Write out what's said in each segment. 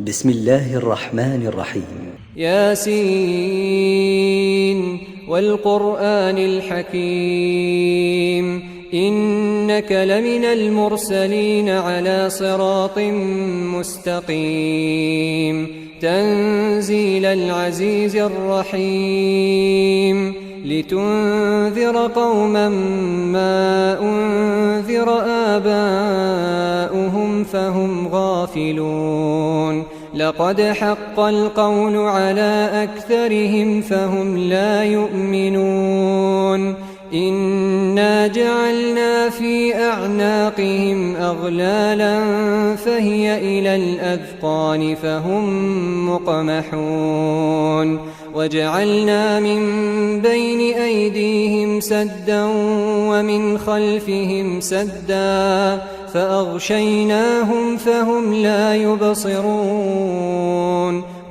بسم الله الرحمن الرحيم. ياسين والقرآن الحكيم إنك لمن المرسلين على صراط مستقيم تنزيل العزيز الرحيم لتنذر قوما ما أنذر آباؤهم فهم غافلون لقد حق القول على أكثرهم فهم لا يؤمنون إنا جعلنا في أعناقهم أغلالا فهي إلى الأذقان فهم مقمحون وجعلنا من بين أيديهم سدا ومن خلفهم سدا فأغشيناهم فهم لا يبصرون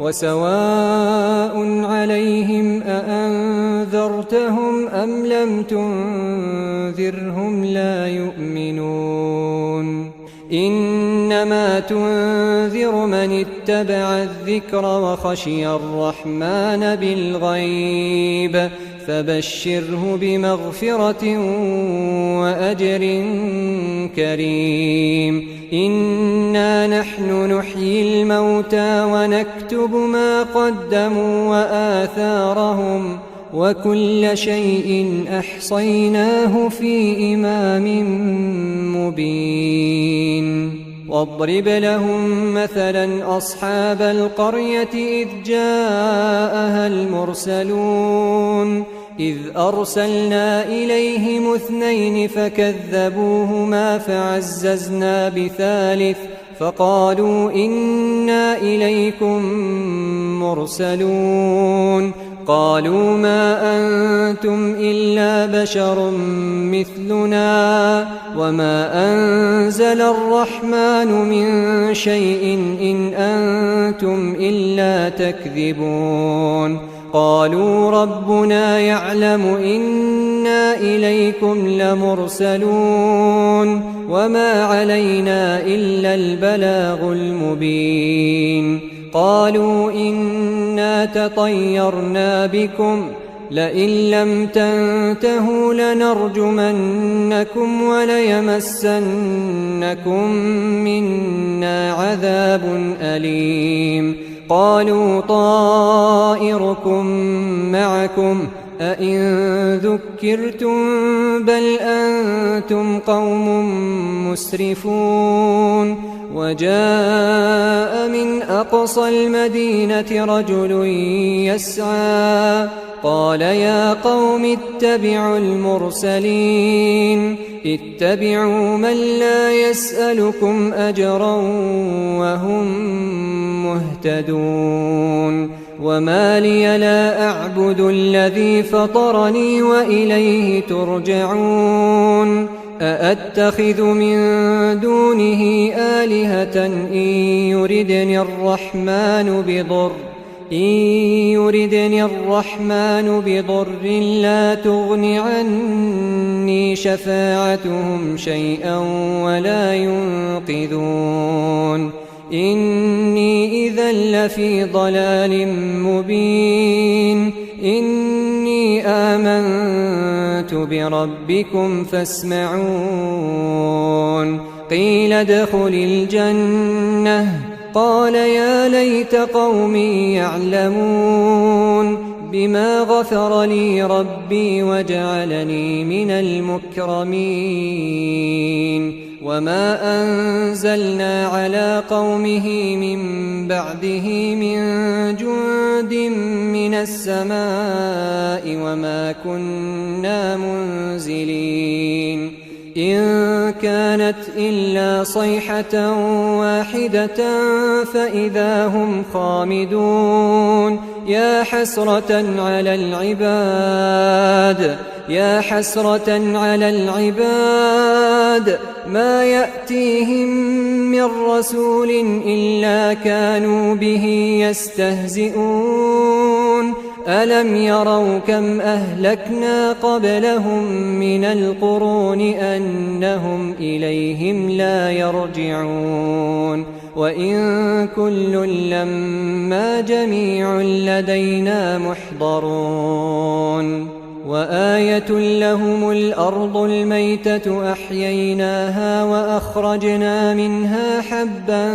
وسواء عليهم أأنذرتهم أم لم تنذرهم لا يؤمنون إنما تنذر من اتبع الذكر وخشي الرحمن بالغيب فبشره بمغفرة وأجر كريم إنا نحن نحيي الموتى ونكتب ما قدموا وآثارهم وكل شيء أحصيناه في إمام مبين واضرب لهم مثلا أصحاب القرية إذ جاءها المرسلون إذ أرسلنا إليهم 2 فكذبوهما فعززنا بثالث فقالوا إنا إليكم مرسلون قالوا ما أنتم إلا بشر مثلنا وما أنزل الرحمن من شيء إن أنتم إلا تكذبون قالوا ربنا يعلم إنا إليكم لمرسلون وما علينا إلا البلاغ المبين قالوا إنا تطيرنا بكم لئن لم تنتهوا لنرجمنكم وليمسنكم منا عذاب أليم قالوا طائركم معكم أئن ذكرتم بل أنتم قوم مسرفون وجاء من أقصى المدينة رجل يسعى قال يا قوم اتبعوا المرسلين اتبعوا من لا يسألكم أجرا وهم مهتدون وما لي لا أعبد الذي فطرني وإليه ترجعون أأتخذ من دونه آلهة إن يردني الرحمن بضر لا تغن عني شفاعتهم شيئا ولا ينقذون إني إذا لفي ضلال مبين إني آمنت بربكم فاسمعون قيل ادخل الجنة قال يا ليت قومي يعلمون بما غفر لي ربي وجعلني من المكرمين وما أنزلنا على قومه من بعده من جند من السماء وما كنا منزلين إن كانت إلا صيحة واحدة فإذا هم خامدون يا حسرة على العباد ما يأتيهم من رسول إلا كانوا به يستهزئون ألم يروا كم أهلكنا قبلهم من القرون أنهم إليهم لا يرجعون وإن كل لما جميع لدينا محضرون وآية لهم الأرض الميتة أحييناها وأخرجنا منها حبا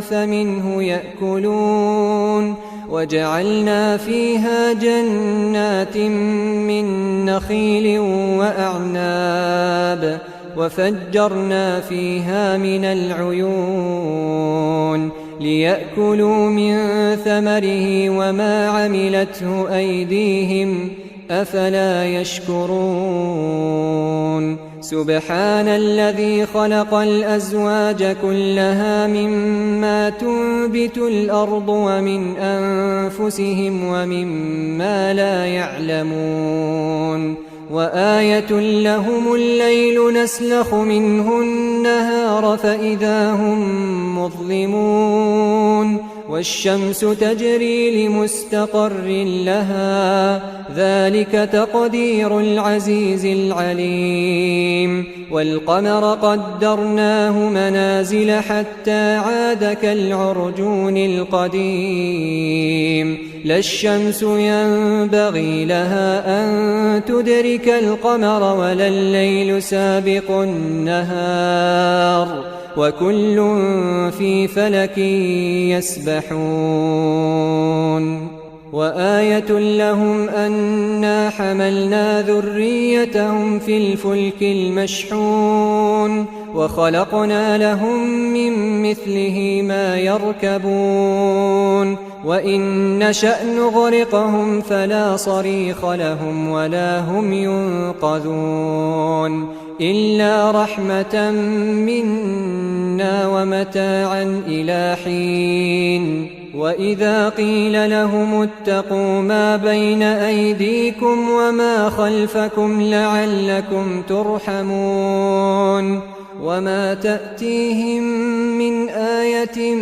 فمنه يأكلون وجعلنا فيها جنات من نخيل وأعناب وفجرنا فيها من العيون ليأكلوا من ثمره وما عملته أيديهم أفلا يشكرون سبحان الذي خلق الأزواج كلها مما تنبت الأرض ومن أنفسهم ومما لا يعلمون وآية لهم الليل نسلخ منه النهار فإذا هم مظلمون والشمس تجري لمستقر لها ذلك تقدير العزيز العليم والقمر قدرناه منازل حتى عاد كالعرجون القديم لا الشمس ينبغي لها أن تدرك القمر ولا الليل سابق النهار وكل في فلك يسبحون وآية لهم أنا حملنا ذريتهم في الفلك المشحون وخلقنا لهم من مثله ما يركبون وإن نشأ نغرقهم فلا صريخ لهم ولا هم ينقذون إلا رحمة منا ومتاعا إلى حين وإذا قيل لهم اتقوا ما بين أيديكم وما خلفكم لعلكم ترحمون وما تأتيهم من آية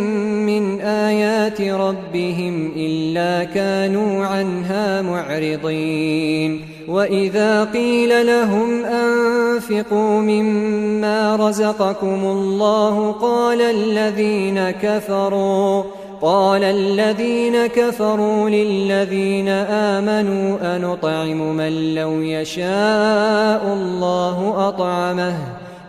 من آيات ربهم إلا كانوا عنها معرضين وإذا قيل لهم أنفقوا مما رزقكم الله قال الذين كفروا للذين آمنوا أنطعم من لو يشاء الله أطعمه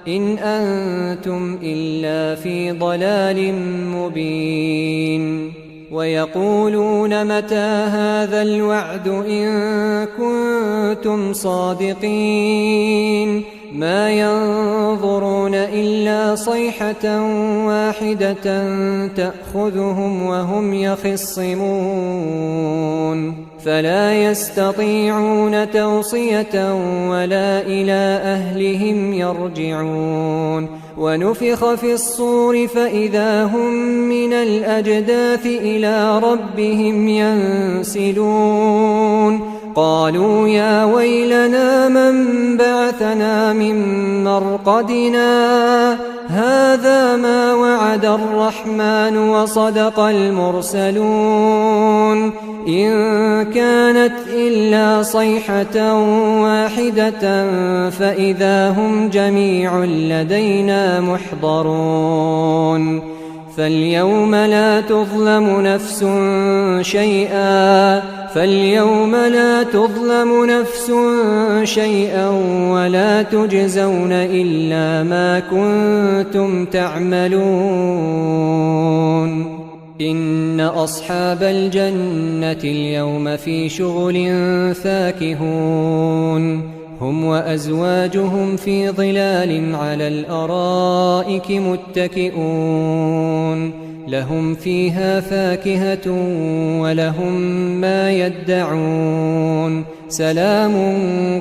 إن أنتم إلا في ضلال مبين ويقولون متى هذا الوعد إن كنتم صادقين ما ينظرون إلا صيحة واحدة تأخذهم وهم يخصمون فلا يستطيعون توصية ولا إلى أهلهم يرجعون ونفخ في الصور فإذا هم من الأجداث إلى ربهم ينسلون قالوا يا ويلنا من بعثنا من مرقدنا هذا ما وعد الرحمن وصدق المرسلون إن كانت إلا صيحة واحدة فإذا هم جميع لدينا محضرون فاليوم لا تظلم نفس شيئا ولا تجزون إلا ما كنتم تعملون إن أصحاب الجنة اليوم في شغل فاكهون هم وأزواجهم في ظلال على الأرائك متكئون لهم فيها فاكهة ولهم ما يدعون سلام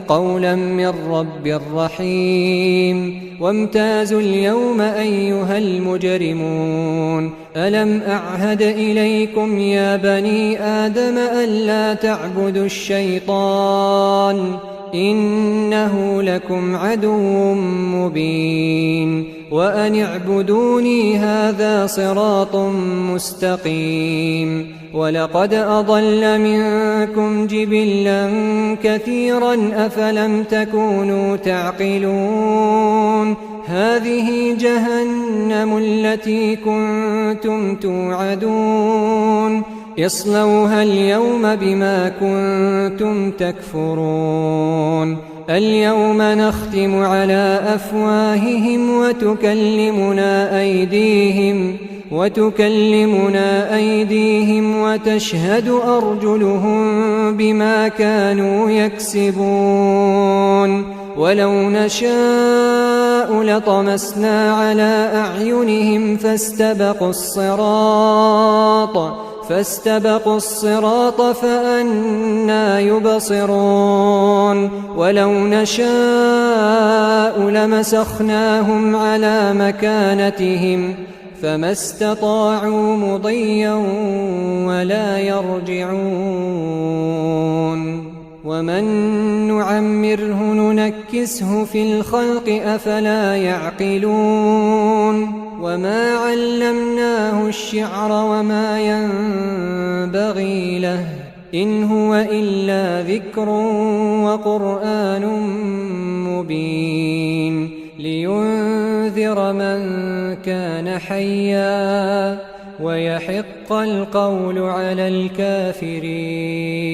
قولا من رب رحيم وامتازوا اليوم أيها المجرمون ألم أعهد إليكم يا بني آدم ألا تعبدوا الشيطان إنه لكم عدو مبين وأن اعبدوني هذا صراط مستقيم ولقد أضل منكم جبلا كثيرا أفلم تكونوا تعقلون هذه جهنم التي كنتم توعدون اصلوها اليوم بما كنتم تكفرون اليوم نختم على أفواههم وتكلمنا أيديهم وتشهد أرجلهم بما كانوا يكسبون ولو نشاء لطمسنا على أعينهم فاستبقوا الصراط فأنى يبصرون ولو نشاء لمسخناهم على مكانتهم فما استطاعوا مضيا ولا يرجعون ومن نعمره ننكسه في الخلق أفلا يعقلون وما علمناه الشعر وما ينبغي له إن هو إلا ذكر وقرآن مبين لينذر من كان حيا ويحق القول على الكافرين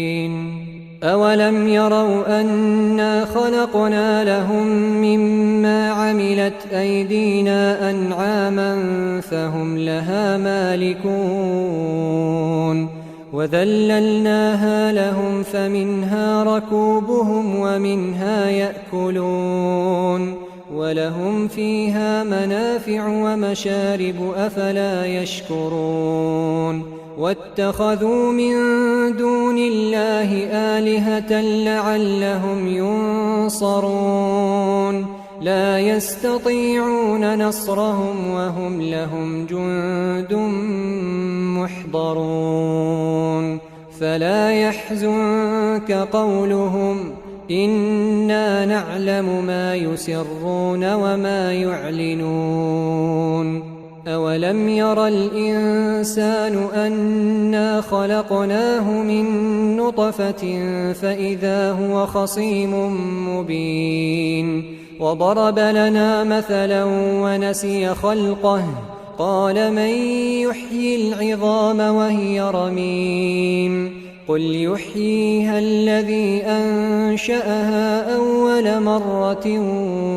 أولم يروا أنا خلقنا لهم مما عملت أيدينا أنعاما فهم لها مالكون وذللناها لهم فمنها ركوبهم ومنها يأكلون ولهم فيها منافع ومشارب أفلا يشكرون واتخذوا من دون الله آلهة لعلهم ينصرون لا يستطيعون نصرهم وهم لهم جند محضرون فلا يحزنك قولهم إنا نعلم ما يسرون وما يعلنون أولم ير الإنسان أنا خلقناه من نطفة فإذا هو خصيم مبين وضرب لنا مثلا ونسي خلقه قال من يحيي العظام وهي رميم قل يحييها الذي أنشأها أول مرة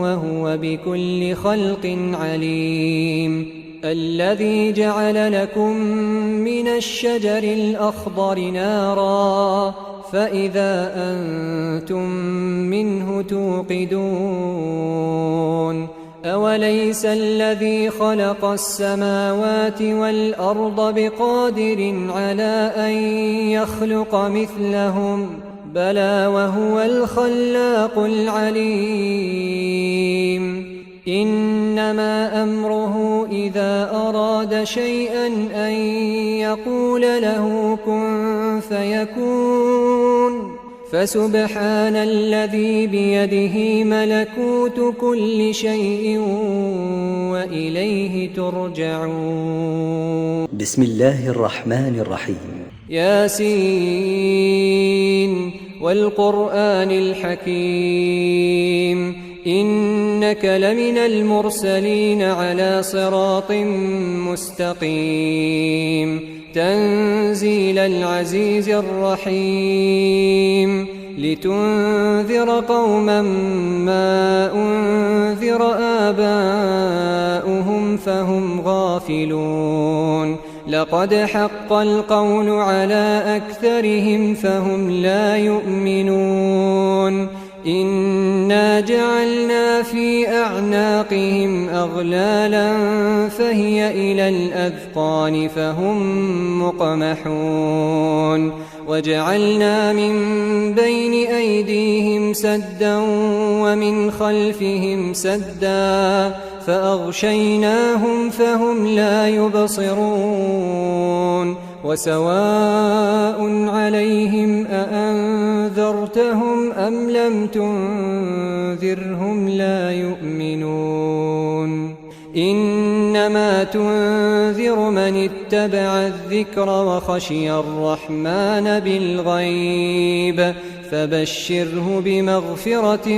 وهو بكل خلق عليم الذي جعل لكم من الشجر الأخضر نارا فإذا أنتم منه توقدون أوليس الذي خلق السماوات والأرض بقادر على أن يخلق مثلهم بلى وهو الخلاق العليم إنما أمره إذا أراد شيئا أن يقول له كن فيكون فسبحان الذي بيده ملكوت كل شيء وإليه ترجعون بسم الله الرحمن الرحيم ياسين والقرآن الحكيم إنك لمن المرسلين على صراط مستقيم تنزيل العزيز الرحيم لتنذر قوما ما أنذر آباؤهم فهم غافلون لقد حق القول على أكثرهم فهم لا يؤمنون إنا جعلنا في أعناقهم أغلالا فهي إلى الأذقان فهم مقمحون وجعلنا من بين أيديهم سدا ومن خلفهم سدا فأغشيناهم فهم لا يبصرون وسواء عليهم أأنذرتهم أم لم تنذرهم لا يؤمنون إنما تنذر من اتبع الذكر وخشي الرحمن بالغيب فبشره بمغفرة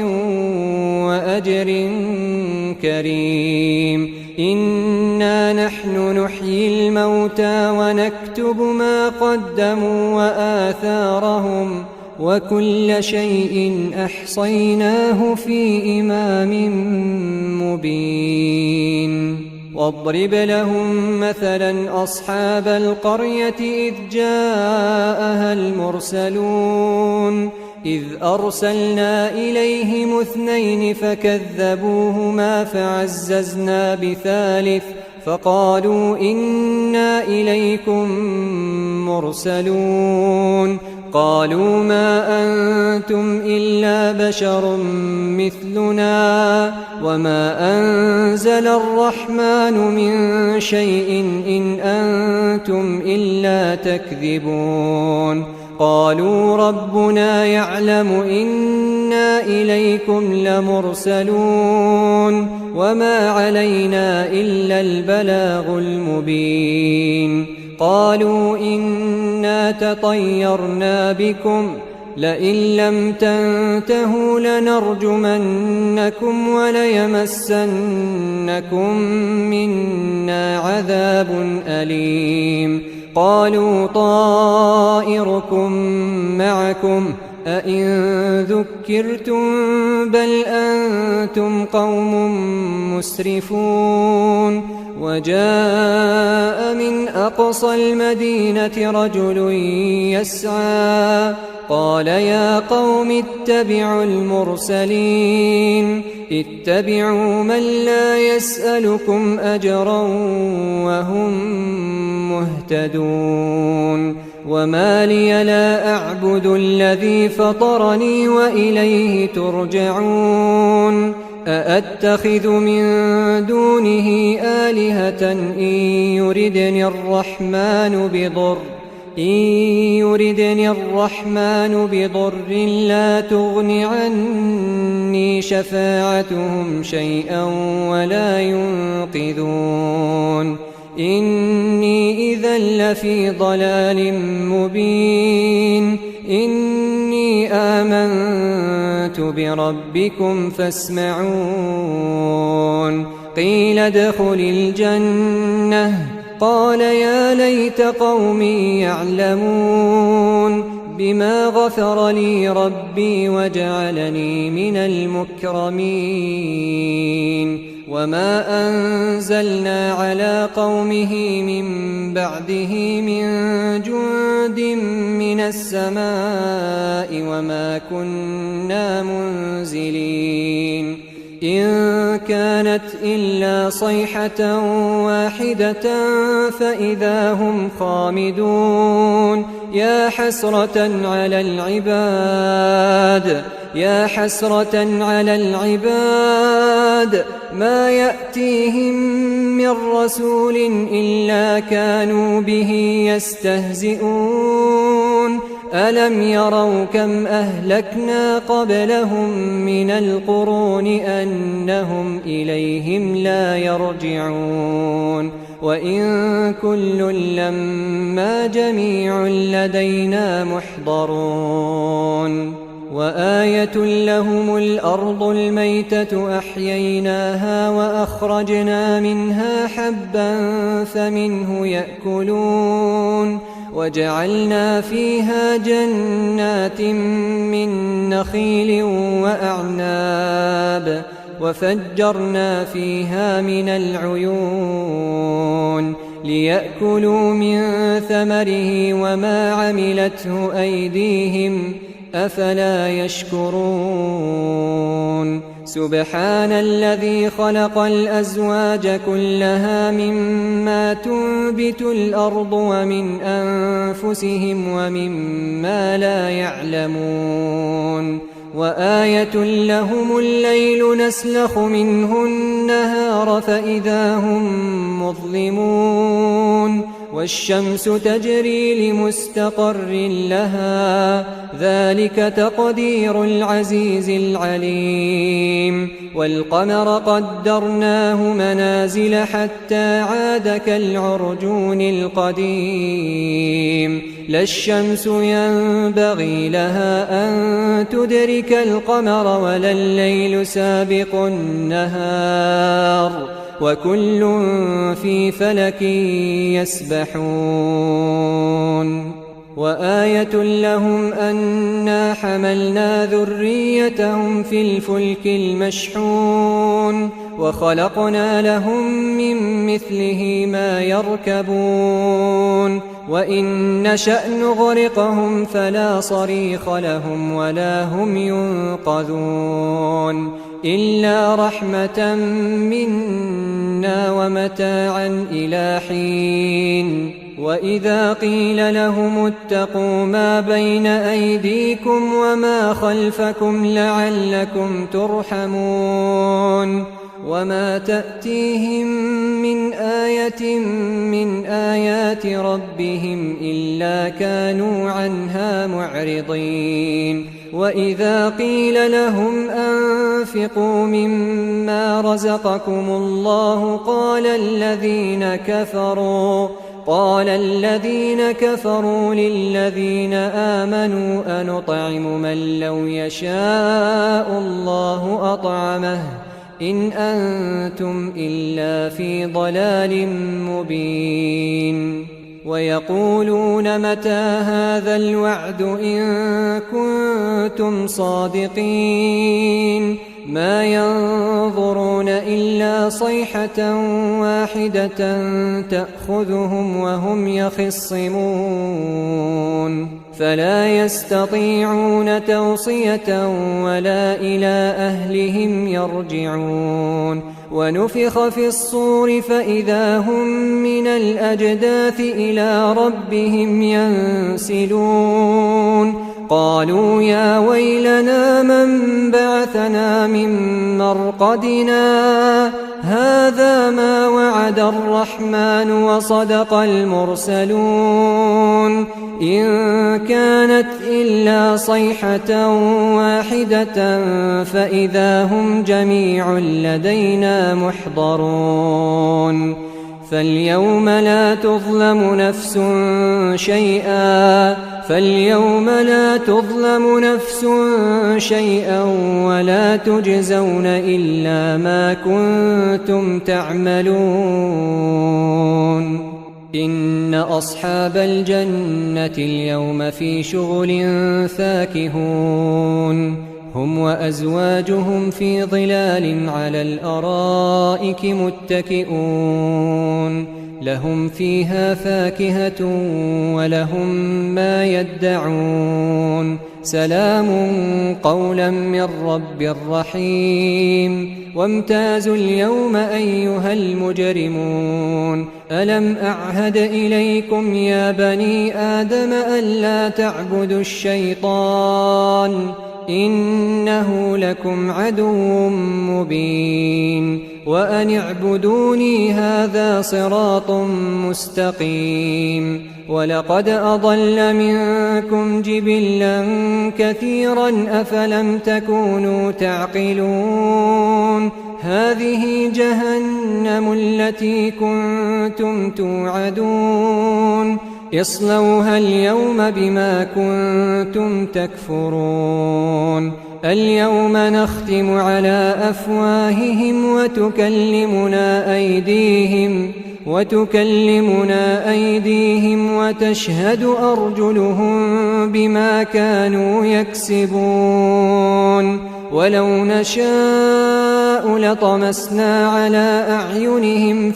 وأجر كريم. إنا نحن نحيي الموتى ونكتب ما قدموا وآثارهم وكل شيء أحصيناه في إمام مبين. واضرب لهم مثلا أصحاب القرية إذ جاءها المرسلون إذ أرسلنا إليهم 2 فكذبوهما فعززنا بثالث فقالوا إنا إليكم مرسلون. قالوا ما أنتم إلا بشر مثلنا وما أنزل الرحمن من شيء إن أنتم إلا تكذبون. قالوا ربنا يعلم إنا إليكم لمرسلون وما علينا إلا البلاغ المبين. قالوا إنا تطيرنا بكم لئن لم تنتهوا لنرجمنكم وليمسنكم منا عذاب أليم. قالوا طائركم معكم أئن ذكرتم بل أنتم قوم مسرفون. وجاء من أقصى المدينة رجل يسعى قال يا قوم اتبعوا المرسلين اتبعوا من لا يسألكم أجرا وهم مهتدون. وما لي لا أعبد الذي فطرني وإليه ترجعون. أأتخذ من دونه آلهة إن يردني الرحمن بضر لا تغن عني شفاعتهم شيئا ولا ينقذون. إني إذا لفي ضلال مبين. إني آمنت بربكم فاسمعون. قيل ادخل الجنة قال يا ليت قومي يعلمون بما غفر لي ربي وجعلني من المكرمين. وما أنزلنا على قومه من بعده من جند من السماء وما كنا منزلين. إن كانت إلا صيحة واحدة فإذا هم خامدون. يا حسرة على العباد ما يأتيهم من رسول إلا كانوا به يستهزئون. ألم يروا كم أهلكنا قبلهم من القرون أنهم إليهم لا يرجعون. وإن كل لما جميع لدينا محضرون. وآية لهم الأرض الميتة أحييناها وأخرجنا منها حبا فمنه يأكلون. وجعلنا فيها جنات من نخيل وأعناب وفجرنا فيها من العيون ليأكلوا من ثمره وما عملته أيديهم أفلا يشكرون. سبحان الذي خلق الأزواج كلها مما تنبت الأرض ومن أنفسهم ومما لا يعلمون. وآية لهم الليل نسلخ منه النهار فإذا هم مظلمون. والشمس تجري لمستقر لها ذلك تقدير العزيز العليم والقمر قدرناه منازل حتى عاد كالعرجون القديم لا الشمس ينبغي لها أن تدرك القمر ولا الليل سابق النهار وكل في فلك يسبحون وآية لهم أنا حملنا ذريتهم في الفلك المشحون وخلقنا لهم من مثله ما يركبون وإن نشأ نغرقهم فلا صريخ لهم ولا هم ينقذون إلا رحمة منا ومتاعا إلى حين وإذا قيل لهم اتقوا ما بين أيديكم وما خلفكم لعلكم ترحمون وما تأتيهم من آية من آيات ربهم إلا كانوا عنها معرضين وإذا قيل لهم أنفقوا مما رزقكم الله قال الذين كفروا للذين آمنوا أنطعم من لو يشاء الله أطعمه إن أنتم إلا في ضلال مبين ويقولون متى هذا الوعد إن كنتم صادقين ما ينظرون إلا صيحة واحدة تأخذهم وهم يخصمون فلا يستطيعون توصية ولا إلى أهلهم يرجعون ونفخ في الصور فإذا هم من الأجداث إلى ربهم ينسلون قالوا يا ويلنا من بعثنا من مرقدنا هذا ما وعد الرحمن وصدق المرسلون إن كانت إلا صيحة واحدة فإذا هم جميع لدينا محضرون فاليوم لا تظلم نفس شيئا ولا تجزون إلا ما كنتم تعملون إن أصحاب الجنة اليوم في شغل فاكهون هم وأزواجهم في ظلال على الأرائك متكئون لهم فيها فاكهة ولهم ما يدعون سلام قولا من رب رحيم وامتازوا اليوم أيها المجرمون ألم أعهد إليكم يا بني آدم ألا تعبدوا الشيطان إنه لكم عدو مبين وأن اعبدوني هذا صراط مستقيم ولقد أضل منكم جبلا كثيرا أفلم تكونوا تعقلون هذه جهنم التي كنتم توعدون اصلوها اليوم بما كنتم تكفرون اليوم نختم على أفواههم وتكلمنا أيديهم وتشهد أرجلهم بما كانوا يكسبون ولو نشاء لطمسنا على أعينهم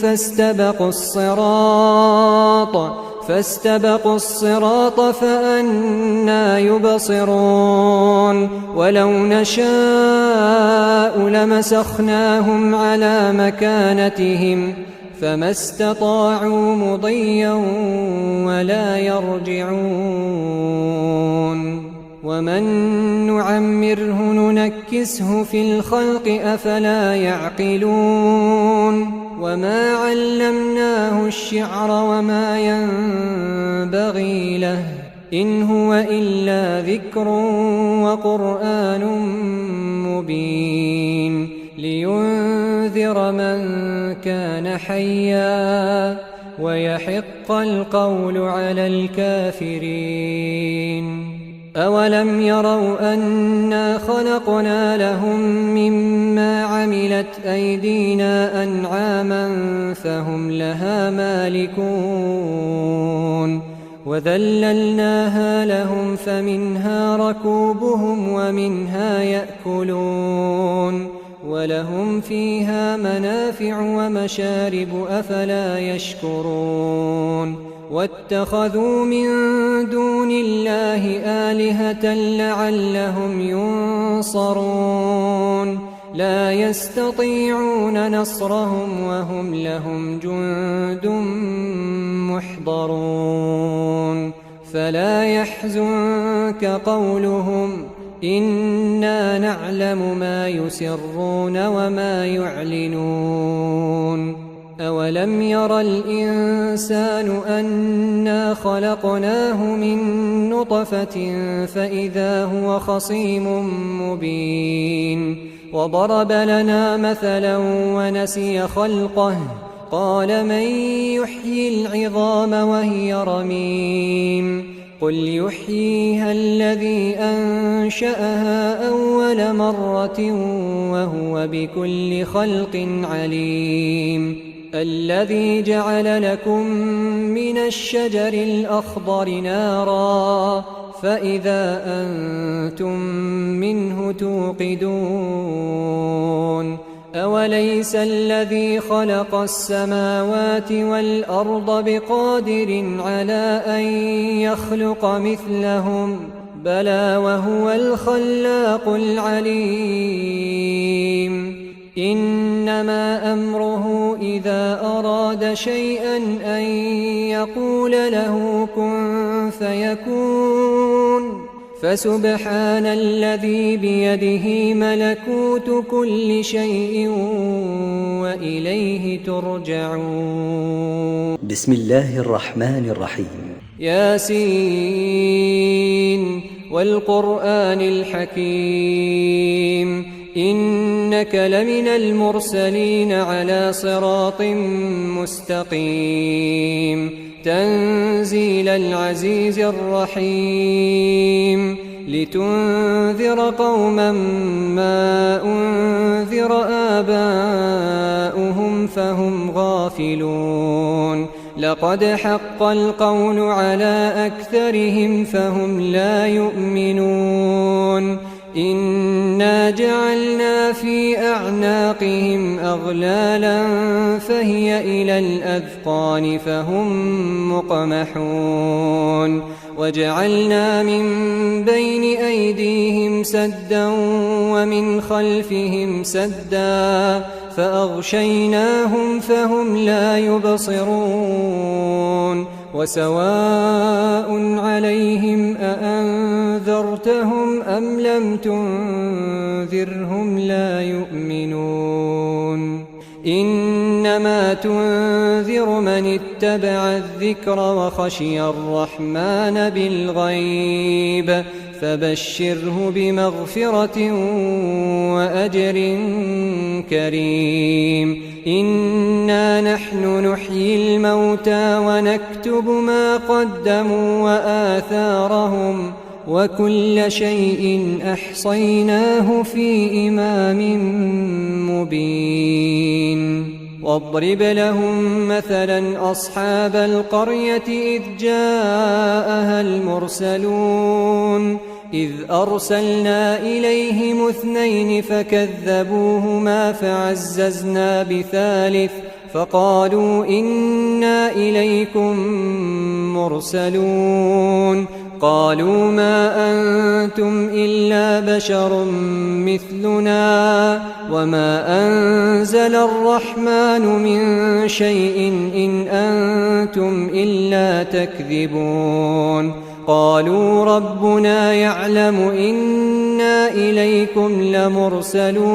فاستبقوا الصراط فأنى يبصرون ولو نشاء لمسخناهم على مكانتهم فما استطاعوا مضيا ولا يرجعون ومن نعمره ننكسه في الخلق أفلا يعقلون وما علمناه الشعر وما ينبغي له إن هو إلا ذكر وقرآن مبين لينذر من كان حيا ويحق القول على الكافرين أولم يروا أنا خلقنا لهم مما عملت أيدينا أنعاما فهم لها مالكون وذللناها لهم فمنها ركوبهم ومنها يأكلون ولهم فيها منافع ومشارب أفلا يشكرون واتخذوا من دون الله آلهة لعلهم ينصرون لا يستطيعون نصرهم وهم لهم جند محضرون فلا يحزنك قولهم إنا نعلم ما يسرون وما يعلنون أولم ير الإنسان أنا خلقناه من نطفة فإذا هو خصيم مبين وضرب لنا مثلا ونسي خلقه قال من يحيي العظام وهي رميم قل يحييها الذي أنشأها أول مرة وهو بكل خلق عليم الذي جعل لكم من الشجر الأخضر نارا فإذا أنتم منه توقدون أوليس الذي خلق السماوات والأرض بقادر على أن يخلق مثلهم بلى وهو الخلاق العليم إنما أمره إذا أراد شيئا أن يقول له كن فيكون فسبحان الذي بيده ملكوت كل شيء وإليه ترجعون بسم الله الرحمن الرحيم ياسين والقرآن الحكيم إنك لمن المرسلين على صراط مستقيم تنزيل العزيز الرحيم لتنذر قوما ما أنذر آباؤهم فهم غافلون لقد حق القول على أكثرهم فهم لا يؤمنون إنا جعلنا في أعناقهم أغلالا فهي إلى الأذقان فهم مقمحون وجعلنا من بين أيديهم سدا ومن خلفهم سدا فأغشيناهم فهم لا يبصرون وسواء عليهم أأنذرتهم أم لم تنذرهم لا يؤمنون إنما تنذر من اتبع الذكر وخشي الرحمن بالغيب فبشره بمغفرة وأجر كريم إنا نحن نحيي الموتى ونكتب ما قدموا وآثارهم وكل شيء أحصيناه في إمام مبين واضرب لهم مثلا أصحاب القرية إذ جاءها المرسلون إذ أرسلنا إليهم 2 فكذبوهما فعززنا بثالث فقالوا إنا إليكم مرسلون قالوا ما أنتم إلا بشر مثلنا وما أنزل الرحمن من شيء إن أنتم إلا تكذبون قالوا ربنا يعلم إنا إليكم لمرسلون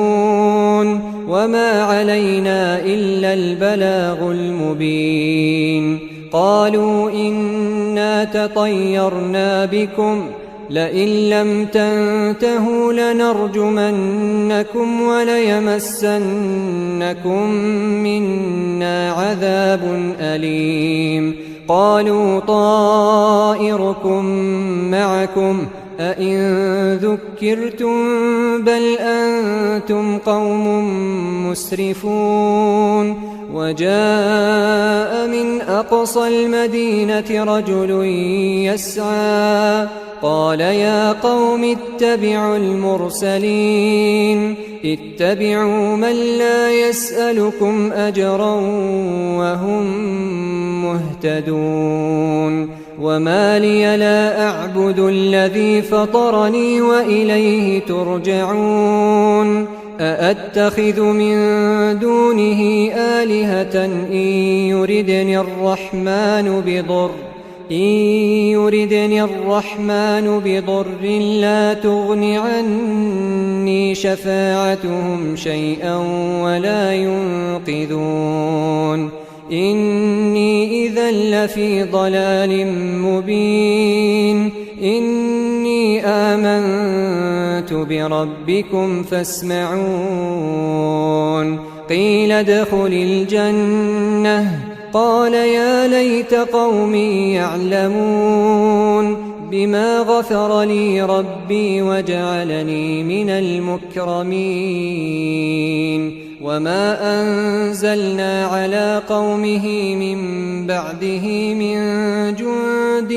وما علينا إلا البلاغ المبين قالوا إنا تطيرنا بكم لئن لم تنتهوا لنرجمنكم وليمسنكم منا عذاب أليم قالوا طائركم معكم أئن ذكرتم بل أنتم قوم مسرفون وجاء من أقصى المدينة رجل يسعى قال يا قوم اتبعوا المرسلين اتبعوا من لا يسألكم أجرا وهم مهتدون وما لي لا أعبد الذي فطرني وإليه ترجعون أأتخذ من دونه آلهة إن يردني الرحمن بضر لا تغن عني شفاعتهم شيئا ولا ينقذون إني إذا لفي ضلال مبين إني آمنت بربكم فاسمعون قيل ادخل الجنة قال يا ليت قومي يعلمون بما غفر لي ربي وجعلني من المكرمين وما أنزلنا على قومه من بعده من جند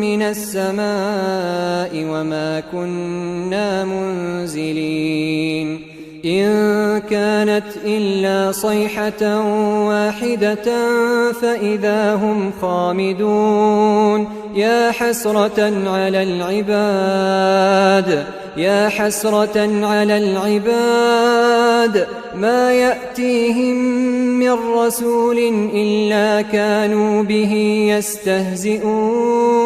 من السماء وما كنا منزلين إن كانت إلا صيحة واحدة فإذا هم خامدون يا حسرة على العباد ما يأتيهم من رسول إلا كانوا به يستهزئون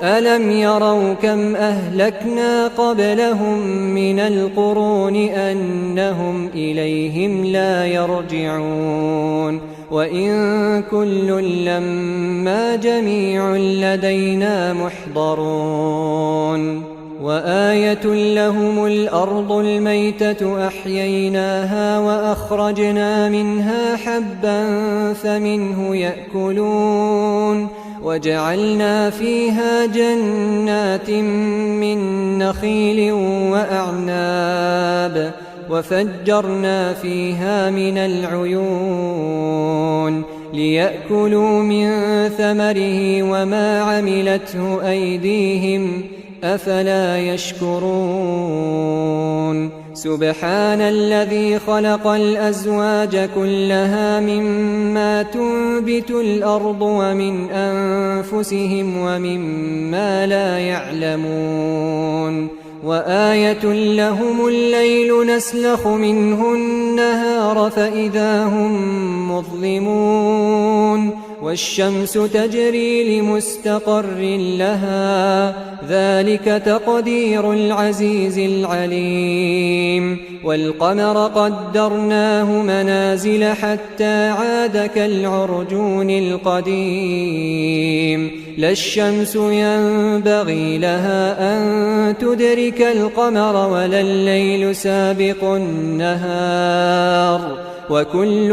ألم يروا كم أهلكنا قبلهم من القرون أنهم إليهم لا يرجعون وإن كل لما جميع لدينا محضرون وآية لهم الأرض الميتة أحييناها وأخرجنا منها حبا فمنه يأكلون وجعلنا فيها جنات من نخيل وأعناب وفجرنا فيها من العيون ليأكلوا من ثمره وما عملته أيديهم أفلا يشكرون سبحان الذي خلق الأزواج كلها مما تنبت الأرض ومن أنفسهم ومما لا يعلمون وآية لهم الليل نسلخ منه النهار فإذا هم مظلمون والشمس تجري لمستقر لها ذلك تقدير العزيز العليم والقمر قدرناه منازل حتى عاد كالعرجون القديم لا الشمس ينبغي لها أن تدرك القمر ولا الليل سابق النهار وكل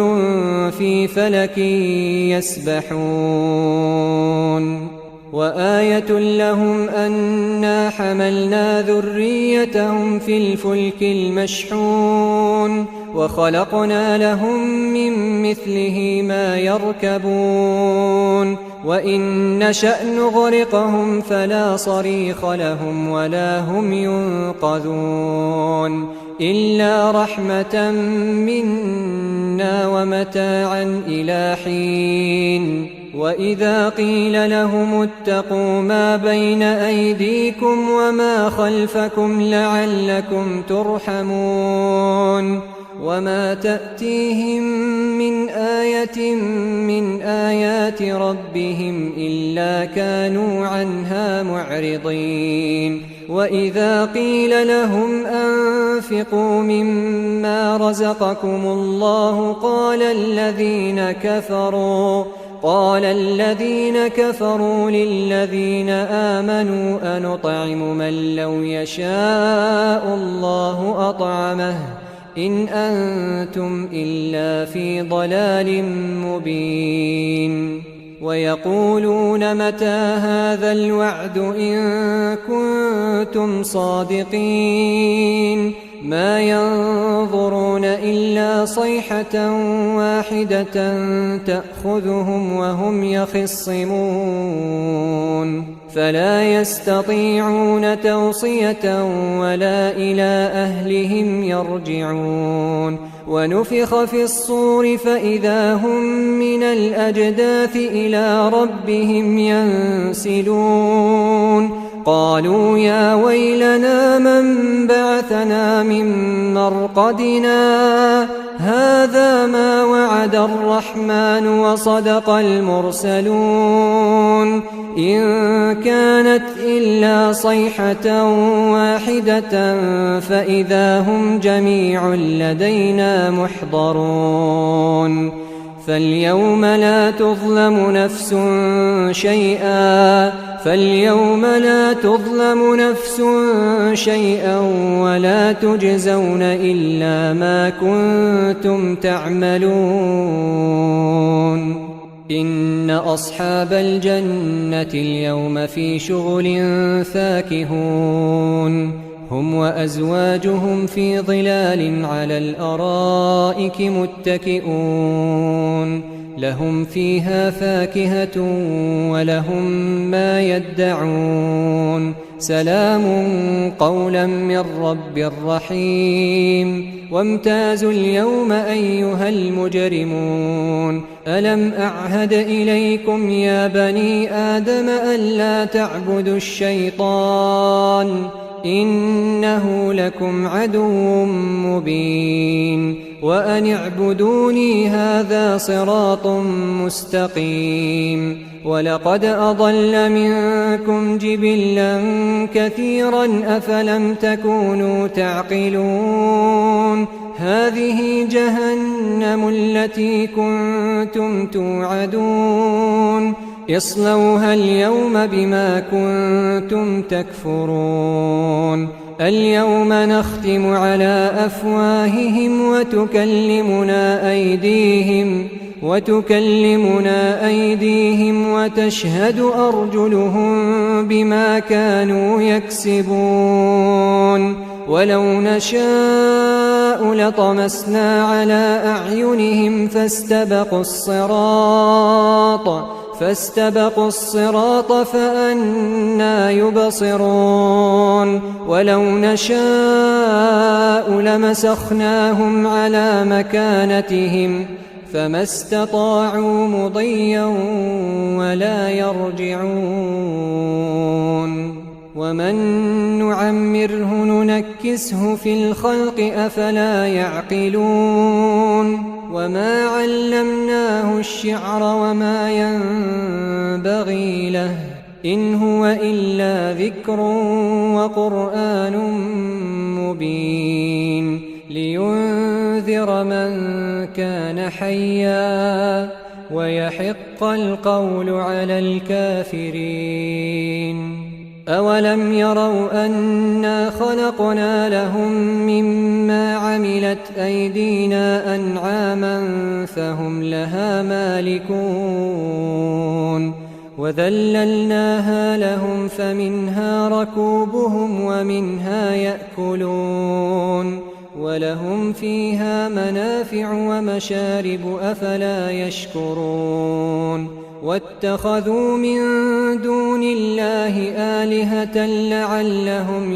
في فلك يسبحون وآية لهم أنا حملنا ذريتهم في الفلك المشحون وخلقنا لهم من مثله ما يركبون وإن نشأ نغرقهم فلا صريخ لهم ولا هم ينقذون إلا رحمة منا ومتاعا إلى حين وإذا قيل لهم اتقوا ما بين أيديكم وما خلفكم لعلكم ترحمون وما تأتيهم من آية من آيات ربهم إلا كانوا عنها معرضين وإذا قيل لهم أنفقوا مما رزقكم الله قال الذين كفروا للذين آمنوا أنطعم من لو يشاء الله أطعمه إن أنتم إلا في ضلال مبين ويقولون متى هذا الوعد إن كنتم صادقين ما ينظرون إلا صيحة واحدة تأخذهم وهم يخصمون فلا يستطيعون توصية ولا إلى أهلهم يرجعون ونفخ في الصور فإذا هم من الأجداث إلى ربهم ينسلون قالوا يا ويلنا من بعثنا من مرقدنا هذا ما وعد الرحمن وصدق المرسلون إن كانت إلا صيحة واحدة فإذا هم جميع لدينا محضرون فاليوم لا تظلم نفس شيئا ولا تجزون إلا ما كنتم تعملون إن أصحاب الجنة اليوم في شغل فاكهون هم وأزواجهم في ظلال على الأرائك متكئون لهم فيها فاكهة ولهم ما يدعون سلام قولا من رب رحيم وامتازوا اليوم أيها المجرمون ألم أعهد إليكم يا بني آدم ألا تعبدوا الشيطان إنه لكم عدو مبين وأن اعبدوني هذا صراط مستقيم ولقد أضل منكم جبلا كثيرا أفلم تكونوا تعقلون هذه جهنم التي كنتم توعدون اصلوها اليوم بما كنتم تكفرون اليوم نختم على أفواههم وتكلمنا أيديهم وتشهد أرجلهم بما كانوا يكسبون ولو نشاء لطمسنا على أعينهم فاستبقوا الصراط فأنى يبصرون ولو نشاء لمسخناهم على مكانتهم فما استطاعوا مضيا ولا يرجعون ومن نعمره ننكسه في الخلق أفلا يعقلون وما علمناه الشعر وما ينبغي له إن هو إلا ذكر وقرآن مبين لينذر من كان حيا ويحق القول على الكافرين أولم يروا أنا خلقنا لهم مما عملت أيدينا أنعاما فهم لها مالكون وذللناها لهم فمنها ركوبهم ومنها يأكلون ولهم فيها منافع ومشارب أفلا يشكرون واتخذوا من دون الله آلهة لعلهم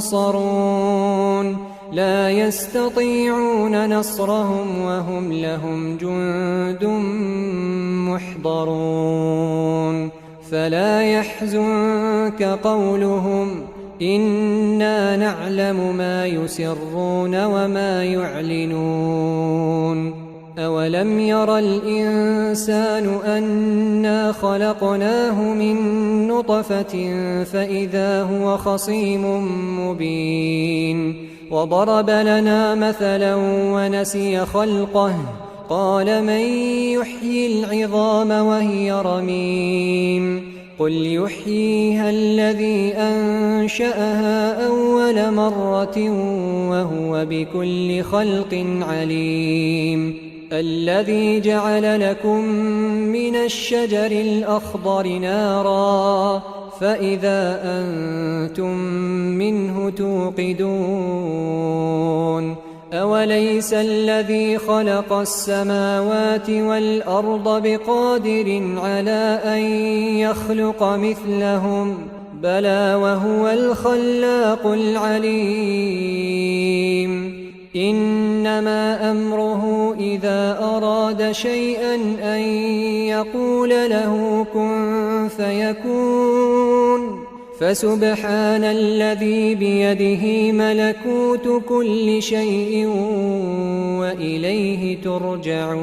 ينصرون لا يستطيعون نصرهم وهم لهم جند محضرون فلا يحزنك قولهم إنا نعلم ما يسرون وما يعلنون أولم ير الإنسان أنا خلقناه من نطفة فإذا هو خصيم مبين وضرب لنا مثلا ونسي خلقه قال من يحيي العظام وهي رميم قل يحييها الذي أنشأها أول مرة وهو بكل خلق عليم الذي جعل لكم من الشجر الأخضر نارا فإذا أنتم منه توقدون أوليس الذي خلق السماوات والأرض بقادر على أن يخلق مثلهم بلى وهو الخلاق العليم إنما أمره إذا أراد شيئا أن يقول له كن فيكون فسبحان الذي بيده ملكوت كل شيء وإليه ترجعون